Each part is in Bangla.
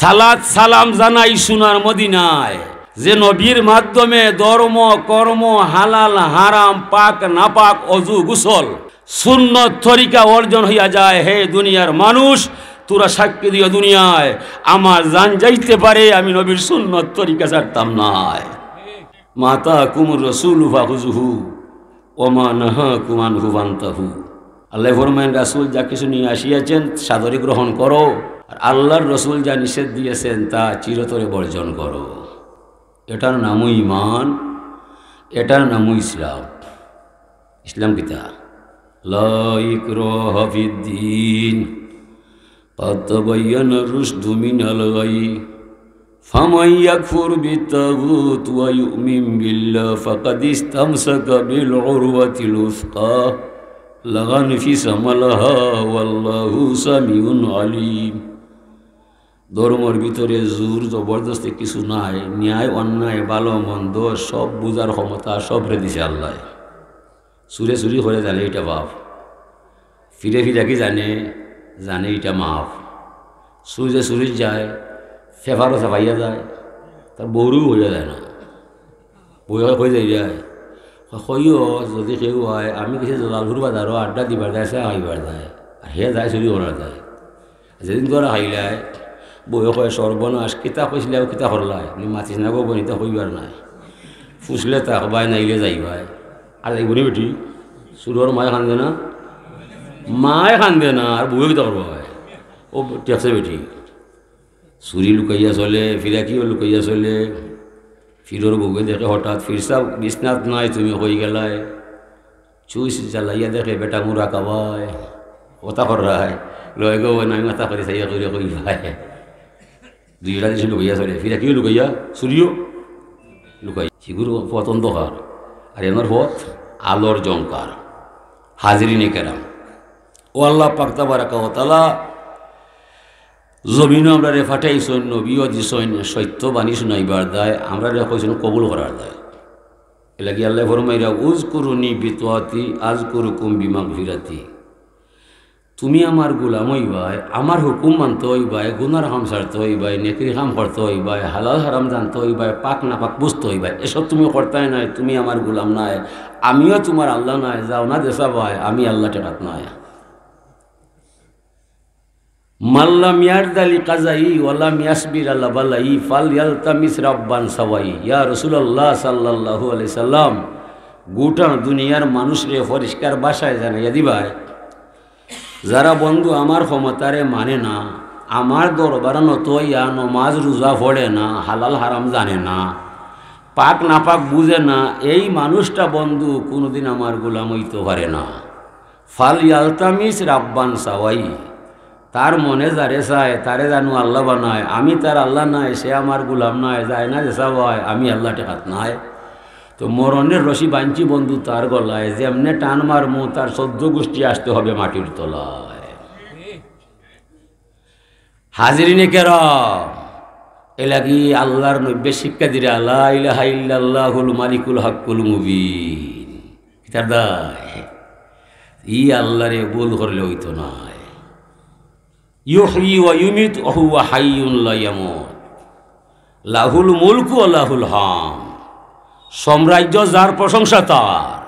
সালাত সালাম জানাই সোনার মদিনায়, যে নবীর মাধ্যমে ধর্ম কর্ম হালাল হারাম পাক নাপাক অজু গোসল সুন্নত তরিকা অর্জন হইয়া যায়। হে দুনিয়ার মানুষ, তোরা সাক্ষী দিও দুনিয়ায়, আমার জান যাইতে পারে, আমি নবীর সুন্নত তরিকা ছাড়তাম না। মাতা কুমুর রসুল ফাহুজুহু ওমা নাহা কুমান হুবান্তাহু। আল্লাহ ফরমান, রাসূল যা কিছু নিয়ে আসিয়াছেন সাদরে গ্রহণ করো, আর আল্লাহর রসুল যা নিষেধ দিয়েছেন তা চিরতরে বর্জন করো। এটার নামও ঈমান, এটার নামও ইসলাম। ইসলাম কিতা লা ইকরাহা ফিদ্দীন ক্বাদ তাবায়্যানা রুশদু মিনাল গাই ফামান ইয়াকফুর বিত্তাগুত ওয়া ইউমিন বিল্লাহি ফাকাদ ইসতামসাকা বিল উরওয়াতিল উসকা লা ইনফিসামা লাহা ওয়াল্লাহু সামিউন আলিম। ধর্মের ভিতরে জোর জবরদস্তি কিছু নাই, ন্যায় অন্যায় ভালো মন্দ সব বুঝার ক্ষমতা সবরে দিছে আল্লাহ। সুরে চুরি করে জানে এটা বাপ, ফিরে ফিরে কি জানে জানে এটা মাফ। সুরে চুরি যায়, ফেফারও চাপাইয়া যায়, তার বউরও হইয়া যায় না, বই হয়ে যায়। কইও যদি কেউ হয় আমি কিছু জলালপুর বাজারও আড্ডা দিবার যায়, সে খাইবার যায়, আর হে যায় চুরি করার যায়। যেদিন তোরা খাইলায় বই কয় সর্বনাশ, কিতা কইসলে কিতা করলাই, মাতিস না গো বনিতা কইবার নাই, ফুসলে তাকবাই নাইলে যাইবাই, আর যাইবনি বেটি চুরর মায় খান্দে না, মায় খান্দে না, আর বইও কিতা করবো হয় ও টেকছে বেটি। চুরি লুকাইয়া চলে, ফিরাকিও লুকাইয়া চলে। ফিরোর বউকে দেখে হঠাৎ ফিরসা বিছনাত নাই, তুমি কই গেলায়, চুইস জ্বালাইয়া দেখে বেটা মুরা কাবায়, কথা করায় লয় গো নাই মাথা করে চাইয়া করে কই ভাই, দুইটা জিনিস লুকাইয়া চলে, ফিরাকিও লুকাইয়া চুরিও লুকাই। সেগুলো পথ অন্ধকার, আর এনার পথ আলোর জঙ্কার। হাজরিনে কেরাম, ও আল্লাহ পাক তাবারাকা ওয়া তাআলা জমিনও আমরা রে ফাটাইছেন, নবীও দিছেন, সত্যবাণী শুনাইবার দায় আমরা রে কইছেন কবুল করার দায়। এলাকি আল্লাহ ফরমাইরা উযকুরুনি বিতাআতি আযকুরুকুম বিমাগফিরাতি। তুমি আমার গোলাম হইবাই, আমার হুকুম মানতে হইবাই, গুনার কাম ছাড়তে হইবাই, নেকির কাম করতে হইবাই, হালাল হারাম জানতে হইবাই, পাক না পাক বুঝতে হইবাই। এসব তুমি করতাই নাই, তুমি আমার গোলাম নাই, আমিও তোমার আল্লাহ নাই। যাও না দেশা ভাই, আমি আল্লাহ টেকাত নাই। মাল্লাম ইয়ারদালি কাজাই ওয়ালাম ইয়াসবির আলা বালাই ফাল ইয়ালতামিস রাব্বান সাওয়াই। ইয়া রাসূলুল্লাহ সাল্লাল্লাহু আলাইহি সাল্লাম, গোটা দুনিয়ার মানুষরে পরিষ্কার ভাষায় জানাইয়া দিবাই, যারা বন্ধু আমার ক্ষমতারে মানে না, আমার দরবার নতইয়া নমাজ রোজা পড়ে না, হালাল হারাম জানে না, পাক নাপাক বুঝে না, এই মানুষটা বন্ধু কোনোদিন আমার গোলাম হইতে পারে না। ফাল ইয়ালতামিস রাব্বান সাওয়াই, তার মনে যারে চায় তারে জানু আল্লাহ বানায়, আমি তার আল্লাহ নাই, সে আমার গোলাম নাই, যায় না যেসা হয় আমি আল্লাহ টেকাত নাই। তো মরণের রশি বাঞ্চি বন্ধু তার গলায়, যেমনে টান মারমু তার 14 গোষ্ঠী আসতে হবে মাটির তলায়। হাজরিনে কেরাম, এলাকি আল্লাহর নব্য শিক্ষা দিলে লা ইলাহা ইল্লাল্লাহুল মালিকুল হকুল মুবিন। তার দায় ই আল্লাহরে বল করলে হইতো না। ইউহয়ি ওয়া ইউমিত ওয়া হুয়া হাইয়ুন লা ইয়ামুত, লাহুল মুলকু ওয়া লাহুল হাম। সাম্রাজ্য যার, প্রশংসা তার।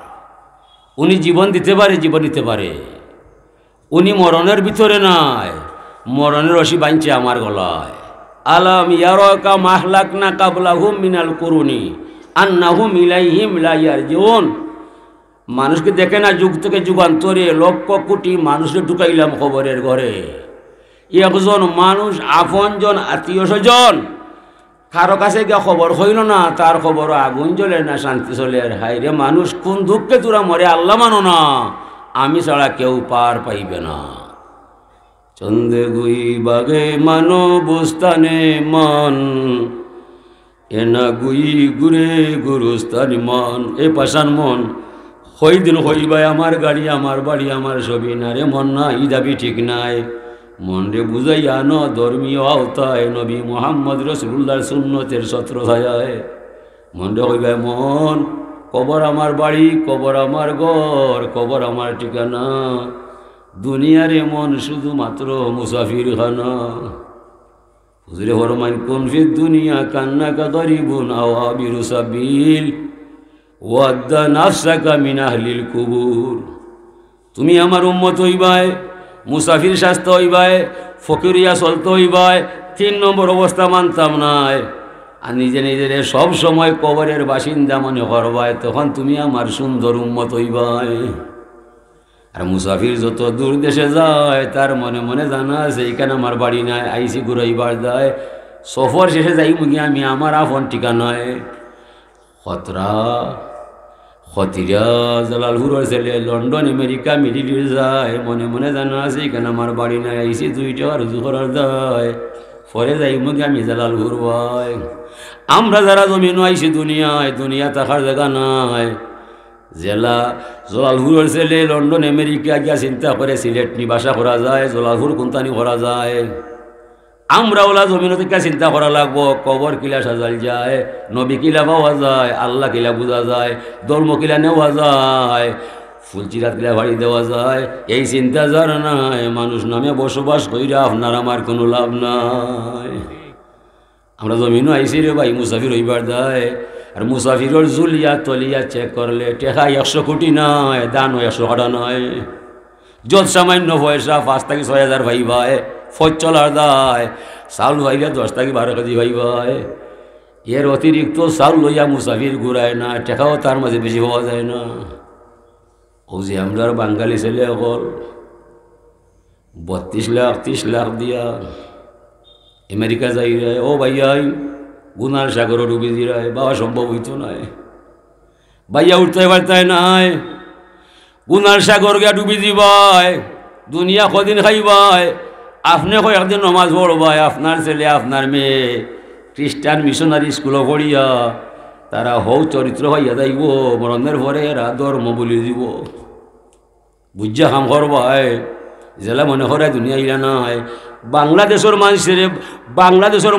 উনি জীবন দিতে পারে, জীবন দিতে পারে। উনি মরণের ভিতরে নাই, মরণের রশি বাঁধছে আমার গলায়। আলাম ইয়ারাকা মাহলাকনা কাবলাহুম মিনাল কুরুনি আন্নাহুম ইলাইহিম লা ইয়ারজিউন। মানুষকে দেখে না, যুগ থেকে যুগান্তরে লক্ষ কোটি মানুষকে ঢুকাইলাম খবরের ঘরে। একজন মানুষ আপনজন আত্মীয় স্বজন কারো কাছে গিয়ে খবর হইল না, তার খবর আগুন জ্বলে না শান্তি চলে। হাই রে মানুষ, কোন দুঃখে তোরা মরে আল্লাহ মানো না, আমি ছাড়া কেউ পার পাইবে না। চন্দে গুই বাগে মানো বুস্তানে মন, এনা গুই গুরে গুরুস্তানি মন। এ পাশান মন, হই দিন হইবাই আমার গাড়ি আমার বাড়ি আমার ছবি না রে মন, না ই দাবি ঠিক নাই। মন রে বুঝাইয়া ন ধর্মীয় আওতায়, নবী মুহাম্মদ রাসূলুল্লাহর সুন্নতের ছত্র ছায়ায়। মন রে হইবাই মন, কবর আমার বাড়ি, কবর আমার ঘর, কবর আমার ঠিকানা। দুনিয়ারে মন শুধুমাত্র মুসাফির খানা। হুজুরে ফরমান কুন ফিদ দুনিয়া কান্নাকা গরিবুন আও আবিরু সাবিল ওয়াদ্দা নাফসাকা মিন আহলিল কুবুর। তুমি আমার উম্মত হইবাই, মুসাফির শাস্ত হইবাই, ফকিরিয়া চলতে হইবাই, 3 নম্বর অবস্থা মানতাম নাই। আর নিজে নিজের সব সময় কবরের বাসিন্দা মনে করবাই, তখন তুমি আমার সুন্দর উম্মত হইবাই। আর মুসাফির যত দূর দেশে যায় তার মনে মনে জানা আছে এইখানে আমার বাড়ি নাই, আইসি ঘুরাইবার যায়, সফর শেষে যাই মুগি আমি আমার আপন ঠিকানায়। খতিরা জালালপুরের ছেলে লন্ডন আমেরিকা মিডিল যায়, মনে মনে জানা আছে এখানে আমার বাড়ি নাই, আইসি 2 টাকা রুজু করার দায়, পরে যাই মুগি আমি জালালপুর ভাই। আমরা যারা জমিন আইসি দুনিয়ায়, দুনিয়া থাকার জায়গা নাই। জেলা জলালপুরের ছেলে লন্ডন আমেরিকা গিয়া চিন্তা করে সিলেট নিবাসা করা যায়, জলালপুর কোনটানি করা যায়। আমরা ওলা জমিন থেকে চিন্তা করা লাগবো কবর কিলা সাজাল যায়, নবী কিলা পাওয়া যায়, আল্লাহ কিলা বোঝা যায়, ধর্ম কিলা নেওয়া যায়, ফুলচিরাত কিলা বাড়ি দেওয়া যায়। এই চিন্তা যার নাই, মানুষ নামে বসবাস কইরা আপনার আমার কোনো লাভ নাই। আমরা জমিনও আইসি রে ভাই, মুসাফির হইবার যায়। আর মুসাফিরের জুলিয়া তলিয়া চেক করলে টেকা 100 কোটি নয়, দানও 100 টাকা নয়। যত সামান্য পয়সা 5 থেকে 6 হাজার ভাই ভাই, ফজ চলার দায়, চাউল ভাইলে 10 থেকে 12 কেজি ভাই ভাই। এর অতিরিক্ত চাউল লইয়া মুসাফির ঘুরায় না, টেকাও তার মাঝে বেশি পাওয়া যায় না। ও যে আমরা বাঙালি ছেলে অকল 32 লাখ 30 লাখ দিয়া আমেরিকা যাই রে, ও ভাইয়াই গুনার সাগর ডুবি দিরায়, বাবা সম্ভব হইতো নাই, ভাইয়া উঠতে পারতাই নাই, গুনার সাগর গিয়া ডুবি দিবাই, দুনিয়া কদিন খাইবাই, আপনি কয়েকদিন নমাজ পড়বাই, আপনার ছেলে আপনার মেয়ে খ্রিস্টান মিশনারি স্কুলে পড়িয়া তারা হৌ চরিত্র হইয়া যাইব, মরণের পরে এরা ধর্ম বলি দিব, বুঝা কাম করবাই। জেলা মনে করে দুনিয়া ইলা নাই। বাংলাদেশের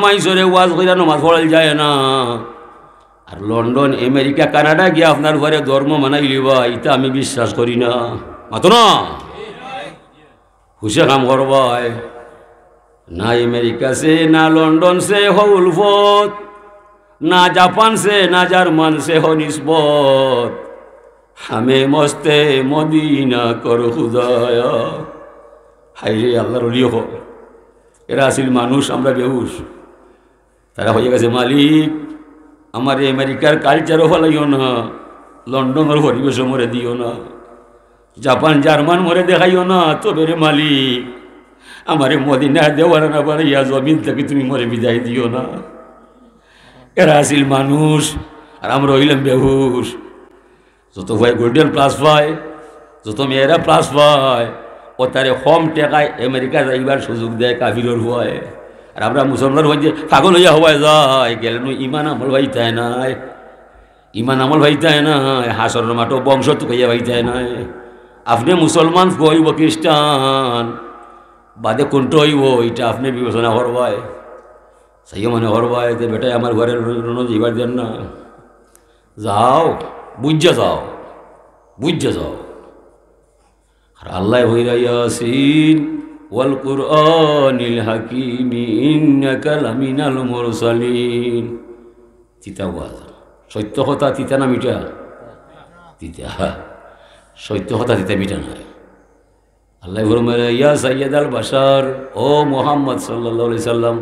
মানুষের ওয়াজ কইরা নমাজ পড়াল যায় না। আর লন্ডন আমেরিকা কানাডা গিয়ে আপনার ঘরে ধর্ম মানাই লিবা, এটা আমি বিশ্বাস করি না। মাতো না হুসে কাম করবাই। না আমেরিকা সে, না লন্ডন সে হো উলফত, না জাপান সে, না জার্মান সে হো নিসবত, হামে মস্তে মদিনা কর খুদায়া। হাইরে আল্লাহর ওলিও হোক, এরা আসিল মানুষ, আমরা বেহুশ। তারা হয়ে গেছে মালিক, আমার আমেরিকার কালচারও ফলাইও না, লন্ডনের পরিবেশও মরে দিও না, জাপান জার্মান মরে দেখাইও না, তবে রে মালিক আমারে মদিনা দেওয়ার না বাড়াইয়া জমিন থেকে তুমি মরে বিদায় দিও না। এরা আসিল মানুষ আর আমরা হইলাম বেহুশ। যত ভাই গোল্ডেন প্লাস পায়, যত মেয়েরা প্লাস পায়, ও তারে কম টেকায় আমেরিকা যাইবার সুযোগ দেয় কাফিরর হয়। আর আমরা মুসলমান হই যে পাগল হইয়া হওয়ায় যায়, গেলে ইমান আমল ভাইতায় নাই, ইমান আমল ভাইতায় নাই, হাসরের মাঠো বংশ তো কইয়া ভাইতায় নাই। আপনি মুসলমান হইব খ্রিস্টান বাদে কোনটা হইব, এটা আপনি বিবেচনা করবাই, সেই মনে করবাই যে বেটাই আমার ঘরের যাইবার দেন না, যাও বুঝা যাও, বুঝা যাও। আর আল্লাহ হইরা ইয়াসিন ওয়াল কুরআনিল হাকিম ইন্নাকা লামিনাল মুরসালিন। তিতা ওয়াজ, সত্য কথা তিতা না মিঠা? তিতা, সত্য কথা তিতা মিঠা নয়। আল্লাহ ফরমায় ইয়া সাইয়্যিদাল বাশার, ও মুহাম্মদ সাল্লাল্লাহু আলাইহি সাল্লাম,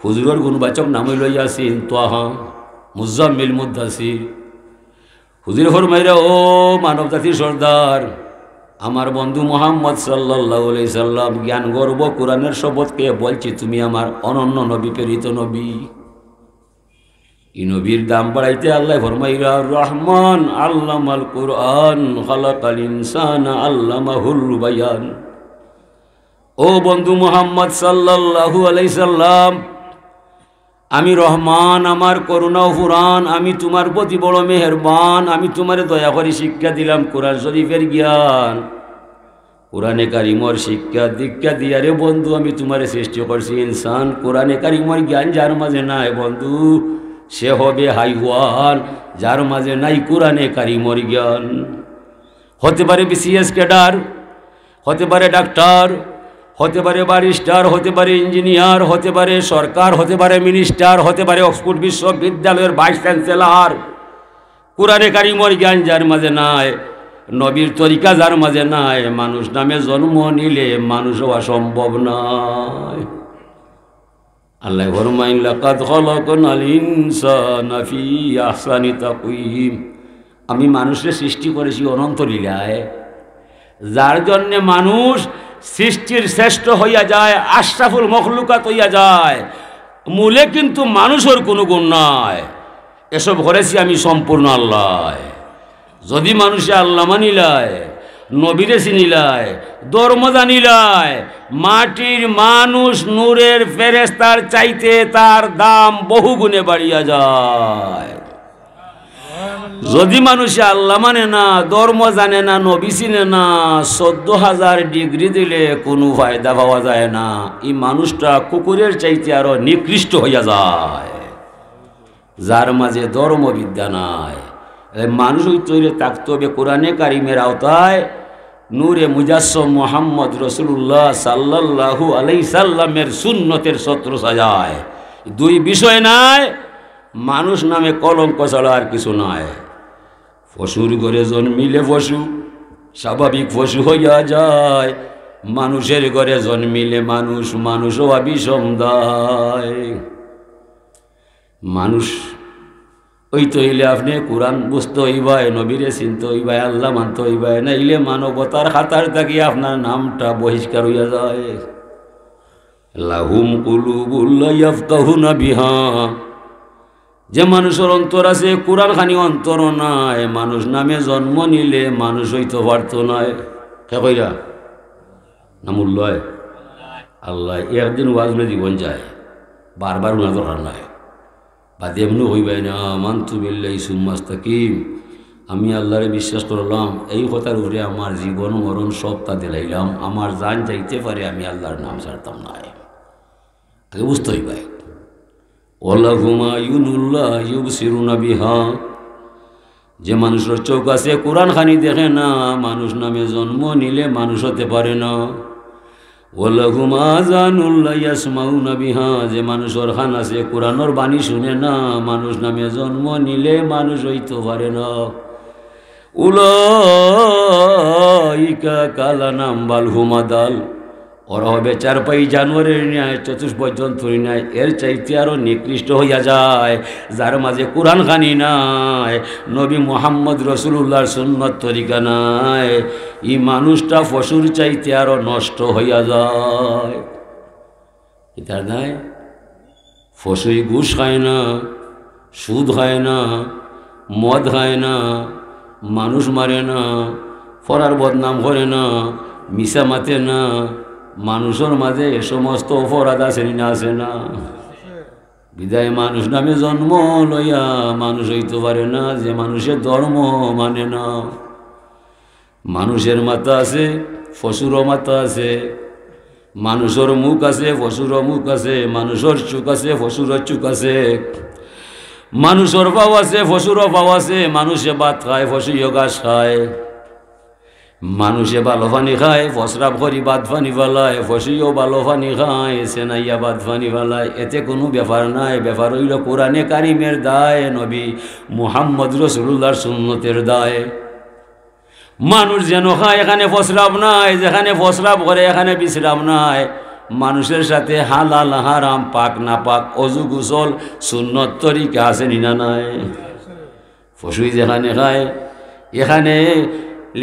হুজুরের গুণবাচক নাম হইল ইয়াসিন, তাহা, মুজাম্মিল, মুদ্দাসির। হুজুর ফরমাইরা ও মানব জাতির সর্দার, আমার বন্ধু মুহাম্মদ সাল্লাল্লাহু আলাইহি সাল্লাম জ্ঞান গর্ব কোরআনের শপথকে বলছি তুমি আমার অনন্য নবী, প্রেরিত নবী। এই নবীর দাম বাড়াইতে আল্লাহ ফরমাইরা রহমান আল্লামাল কুরআন খালাকাল ইনসানা আল্লামাহুল বায়ান। ও বন্ধু মুহাম্মদ সাল্লাল্লাহু আলাইহি সাল্লাম, আমি রহমান, আমার করুণা ও ফুরান, আমি তোমার প্রতি বড় মেহেরবান, আমি তোমারে দয়া করে শিক্ষা দিলাম কোরআন শরীফের জ্ঞান, কোরআনে কারিমর শিক্ষা দীক্ষা দিয়া রে বন্ধু আমি তোমারে সৃষ্টি করছি ইনসান। কোরআনে কারিমর জ্ঞান যার মাঝে নাই বন্ধু সে হবে হাইওয়ান, যার মাঝে নাই কোরআনে কারিমর জ্ঞান। হতে পারে বিসিএস ক্যাডার, হতে পারে ডাক্তার, হতে পারে ব্যারিস্টার, হতে পারে ইঞ্জিনিয়ার, হতে পারে সরকার, হতে পারে মিনিস্টার, হতে পারে অক্সফোর্ড বিশ্ববিদ্যালয়ের ভাইস চ্যান্সেলর। কোরআনে কারিমের জ্ঞান যার মাঝে নাই, নবীর তরিকা যার মাঝে নাই, মানুষ নামে জন্ম নিলে মানুষ হওয়া সম্ভব নয়। আল্লাহ ফরমাইন লাকাদ খালাকনাল ইনসানা ফি আহসানি তাকওয়িম, আমি মানুষের সৃষ্টি করেছি অনন্ত লীলায়, যার জন্যে মানুষ সৃষ্টির শ্রেষ্ঠ হইয়া যায়, আশরাফুল মখলুকাত হইয়া যায়। মূলে কিন্তু মানুষের কোনো গুণ নাই, এসব করেছি আমি সম্পূর্ণ আল্লাহ। যদি মানুষে আল্লাহ মানিলায়, নবীরে চিনিলায়, ধর্ম জানিলায়, মাটির মানুষ নূরের ফেরেশতার চাইতে তার দাম বহু গুণে বাড়িয়া যায়। যদি মানুষে আল্লাহ মানে না, ধর্ম জানে না, নবী চিনে না, 14,000 ডিগ্রি দিলে কোনো ফায়দা পাওয়া যায় না। এই মানুষটা কুকুরের চাইতে আরো নিকৃষ্ট হইয়া যায়, যার মাঝে ধর্মবিদ্যা নাই। মানুষ ওই তৈরি থাকতে হবে কোরআনে কারিমের আওতায়, নূরে মুজাসসম মুহাম্মদ রাসূলুল্লাহ সাল্লাল্লাহু আলাইহি সাল্লামের সুন্নতের ছত্র ছায়ায়। দুই বিষয় নাই, মানুষ নামে কলঙ্ক ছাড়া আর কিছু নাই। পশুর ঘরে জন্মিলে পশু স্বাভাবিক পশু হইয়া যায়, মানুষের ঘরে জন্মিলে মানুষ, মানুষ হওয়া বিষম দায়। মানুষ ওই তো হইলে আপনি কোরআন বুঝতে হইবায়, নবীরে চিনতে হইবায়, আল্লাহ মানতে হইবায়, না ইলে মানবতার খাতার থাকি আপনার নামটা বহিষ্কার হইয়া যায়। লাহুম কুলুবুল লা ইয়াফকাহুনা বিহা, যে মানুষের অন্তর আছে, কোরআন খানি অন্তর নাই, মানুষ নামে জন্ম নিলে মানুষ হইতে পারত নাই। কে কইরা নামুল্লয় আল্লাহ একদিন ওয়াজনে জীবন যায়, বারবার উনা দরকার নাই। বা দেমনু হইবাই না মানতু বিল্লাহি সুম্মা ইসতাকিম, আমি আল্লাহরে বিশ্বাস করলাম, এই কথার উপরে আমার জীবন মরণ সব তা দিলাইলাম, আমার জান যাইতে পারে, আমি আল্লাহর নাম ছাড়তাম না। আগে বুঝতে হইবাই। ওয়ালাহুম আয়ুনুল্লাহ ইউবসিরুনা বিহা, যে মানুষের চোখ আছে কোরআন খানি দেখে না, মানুষ নামে জন্ম নিলে মানুষ হতে পারে না। ওয়ালাহুম আযানুল্লাহ ইয়াসমাউনা বিহা, যে মানুষের কান আছে কোরআনের বাণী শুনে না, মানুষ নামে জন্ম নিলে মানুষ হইতে পারে না। উলাইকা কালানাম বাল হুমাদাল, ওরা হবে চারপাই জানোয়ারের ন্যায়, চতুষ্পদ জন্তুর ন্যায়, এর চাইতে আরও নিকৃষ্ট হইয়া যায়। যার মাঝে কোরআন খানি নাই, নবী মুহাম্মদ রাসূলুল্লাহর সুন্নত তরিকা নাই, এই মানুষটা পশুর চাইতে আরও নষ্ট হইয়া যায়। এটা নাই, পশুই ঘুষ খায় না, সুদ খায় না, মদ খায় না, মানুষ মারে না, পরার বদনাম করে না, মিশা মাতে না। মানুষের মাঝে এ সমস্ত অপরাধ আছে না, আছে না? বিদায় মানুষ নামে জন্ম লইয়া মানুষ হইতে পারে না, যে মানুষের ধর্ম মানে না। মানুষের মাথা আছে, পশুরও মাথা আছে, মানুষের মুখ আছে, পশুরও মুখ আছে, মানুষের চোখ আছে, পশুরও চোখ আছে, মানুষের পাও আছে, পশুরও পাও আছে, মানুষে ভাত খায়, পশুও ঘাস খায়, মানুষে ভালো পানি খায়, প্রস্রাব করি ভাত পানি ফেলায়, পশুও ভালো পানি খায়, সেনাইয়া ভাত পানি ফেলায়, এতে কোনো ব্যাপার নাই। ব্যাপার হইল কোরআনে কারিমের দায়, নবী মুহাম্মদ রাসূলুল্লাহর সুন্নতের দায়। মানুষ যেন খায়, এখানে প্রস্রাব নাই, যেখানে প্রস্রাব করে এখানে বিশ্রাম নাই। মানুষের সাথে হালাল হারাম, পাক না পাক, অজু গোসল সুন্নত তরিকা আছে না নাই? পশুই যেখানে খায় এখানে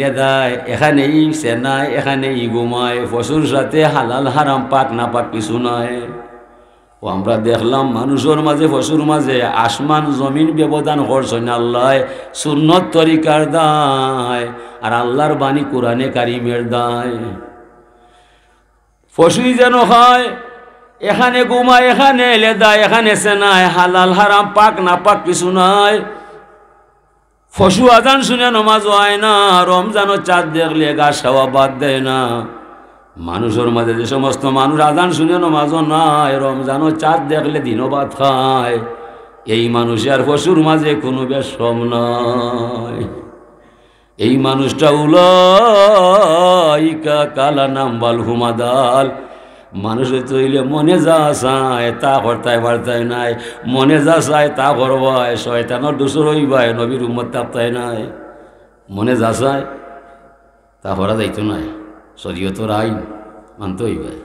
লেদায়, এখানেই সেনায়, এখানেই ঘুমায়, পশুর সাথে হালাল হারাম, পাক না পাক কিছু নাই। ও আমরা দেখলাম মানুষের মাঝে পশুর মাঝে আসমান জমিন ব্যবধান করছেন আল্লাহ, সুন্নত তরিকার দায়, আর আল্লাহর বাণী কোরআনে কারিমের দায়। পশুই যেন হয়, এখানে ঘুমায়, এখানে লেদায়, এখানে সেনায়, হালাল হারাম, পাক না পাক কিছু নাই। পশু আজান শুনে নমাজ হয় না, রমজানও চাঁদ দেখলে ঘাস খাওয়া বাদ দেয় না। মানুষের মাঝে যে সমস্ত মানুষ আজান শুনে নমাজও নাই, রমজানও চাঁদ দেখলে দিনও ভাত খায়, এই মানুষ আর পশুর মাঝে কোনো বেশম নাই। এই মানুষটা উলাইকা কালা নাম্বাল হুমাদাল। মানুষের চইলে মনে যা চায় তা করতায় বার্তায় নাই, মনে যা চায় তা করবায়, শয়তানোর দোষর হইবায়, নবীর উম্মত তাপ্তায় নাই। মনে যা চায় তা করা যাইতো নাই, শরীয়তের আইন মানতে হইবায়।